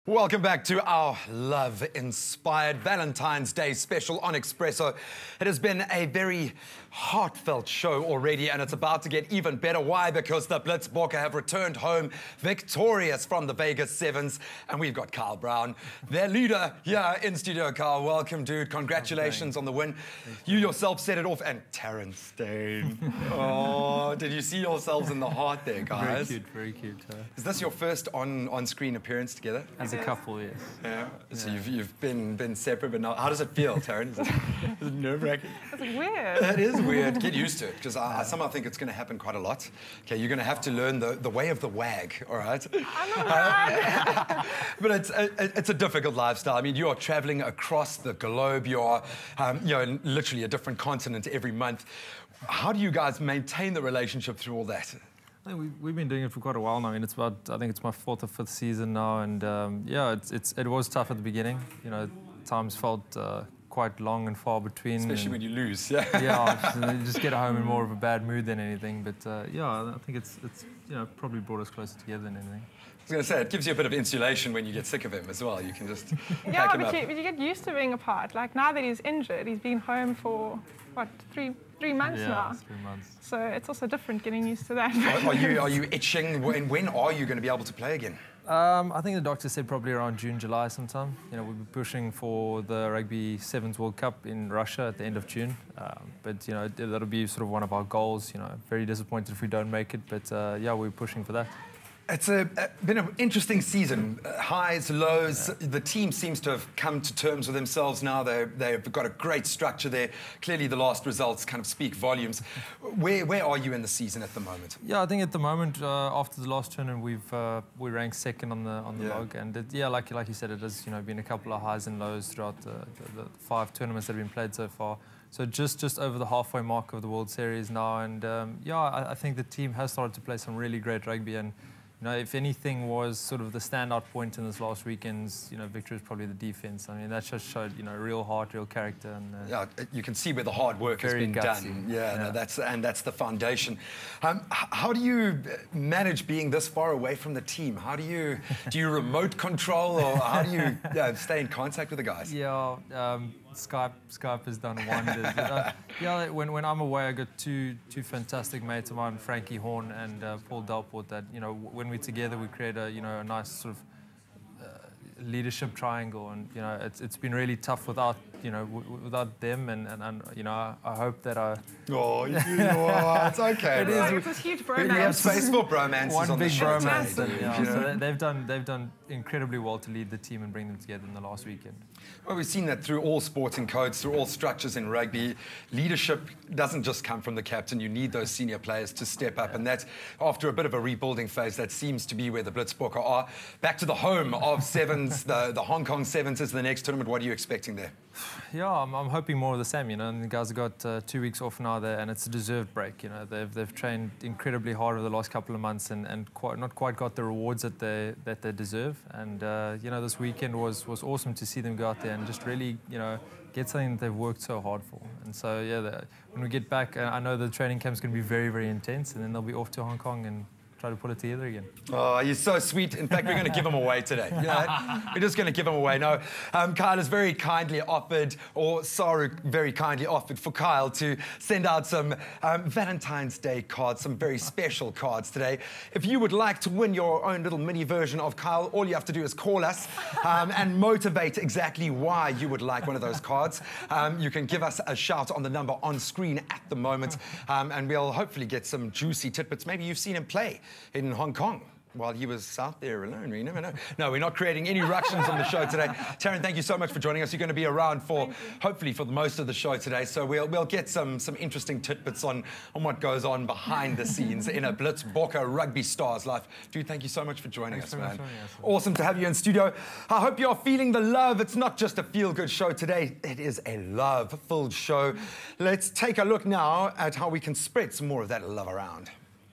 Welcome back to our love-inspired Valentine's Day special on Expresso. It has been a very heartfelt show already, and it's about to get even better. Why? Because the Blitzbokke have returned home victorious from the Vegas Sevens, and we've got Kyle Brown, their leader, here in studio. Kyle, welcome, dude. Congratulations on the win. You yourself set it off, and Taryn Stain. Oh, did you see yourselves in the heart there, guys? Very cute. Is this your first on-screen appearance together? As a couple, yes. Yeah. So you've been separate, but now how does it feel, Taryn? Is it nerve-wracking? It's weird. It is weird. Get used to it, because I somehow think it's going to happen quite a lot. Okay, you're going to have to learn the way of the wag, all right? I'm not But it's a difficult lifestyle. I mean, you are traveling across the globe. You are, in literally a different continent every month. How do you guys maintain the relationship through all that? I think we've been doing it for quite a while now. I mean, I think it's my fourth or fifth season now, and it was tough at the beginning. You know, times felt quite long and far between. Especially when you lose. Yeah. Yeah, you just get home in more of a bad mood than anything. But I think it's probably brought us closer together than anything. I was going to say, it gives you a bit of insulation when you get sick of him as well. You can just yeah, but you get used to being apart. Like now that he's injured, he's been home for what, three months now. 3 months. So it's also different getting used to that. Are you itching? When are you going to be able to play again? I think the doctor said probably around June, July sometime. You know, we'll be pushing for the Rugby Sevens World Cup in Russia at the end of June. But, you know, that'll be sort of one of our goals. You know, very disappointed if we don't make it. But, yeah, we're pushing for that. It's been an interesting season. Highs, lows. Yeah. The team seems to have come to terms with themselves now. They've got a great structure there. Clearly, the last results kind of speak volumes. Where are you in the season at the moment? Yeah, I think at the moment, after the last tournament, we ranked second on the log. And like you said, it has been a couple of highs and lows throughout the 5 tournaments that have been played so far. So just over the halfway mark of the World Series now. And I think the team has started to play some really great rugby. And if anything was sort of the standout point in this last weekend's, victory is probably the defense. I mean, that just showed, real heart, real character. And yeah, you can see where the hard work has been done. Yeah. No, that's the foundation. How do you manage being this far away from the team? How do you remote control, or how do you stay in contact with the guys? Yeah. Skype has done wonders. But, when I'm away, I got two fantastic mates of mine, Frankie Horn and Paul Delport. That when we're together, we create a nice sort of leadership triangle. And it's been really tough without them. And I hope that I. Oh, it's okay. It is. It's a huge bromance. We have space for bromances One on big the show bromance. today. So they've done incredibly well to lead the team and bring them together in the last weekend. Well, we've seen that through all sporting codes, through all structures in rugby. Leadership doesn't just come from the captain. You need those senior players to step up. And that's, after a bit of a rebuilding phase, that seems to be where the Blitzbokke are. Back to the home of Sevens, the Hong Kong Sevens is the next tournament. What are you expecting there? Yeah, I'm hoping more of the same, and the guys have got 2 weeks off now there, and it's a deserved break. They've trained incredibly hard over the last couple of months and not quite got the rewards that they deserve. And this weekend was awesome to see them go out there and just really get something that they've worked so hard for. And so when we get back, I know the training camp's going to be very, very intense, and then they'll be off to Hong Kong and try to pull it together again. Oh, you're so sweet. In fact, we're going to give them away today. We're just going to give them away. No, Kyle has very kindly offered, or Saru very kindly offered for Kyle to send out some Valentine's Day cards, some very special cards today. If you would like to win your own little mini version of Kyle, all you have to do is call us and motivate exactly why you would like one of those cards. You can give us a shout on the number on screen at the moment, and we'll hopefully get some juicy tidbits. Maybe you've seen him play in Hong Kong while he was out there alone. You never know. No, we're not creating any ructions on the show today. Taryn, thank you so much for joining us. You're going to be around for, hopefully, for most of the show today. So we'll get some interesting tidbits on what goes on behind the scenes in a Blitzbokke rugby star's life. Dude, thank you so much for joining us, man. Awesome to have you in studio. I hope you're feeling the love. It's not just a feel-good show today. It is a love-filled show. Let's take a look now at how we can spread some more of that love around.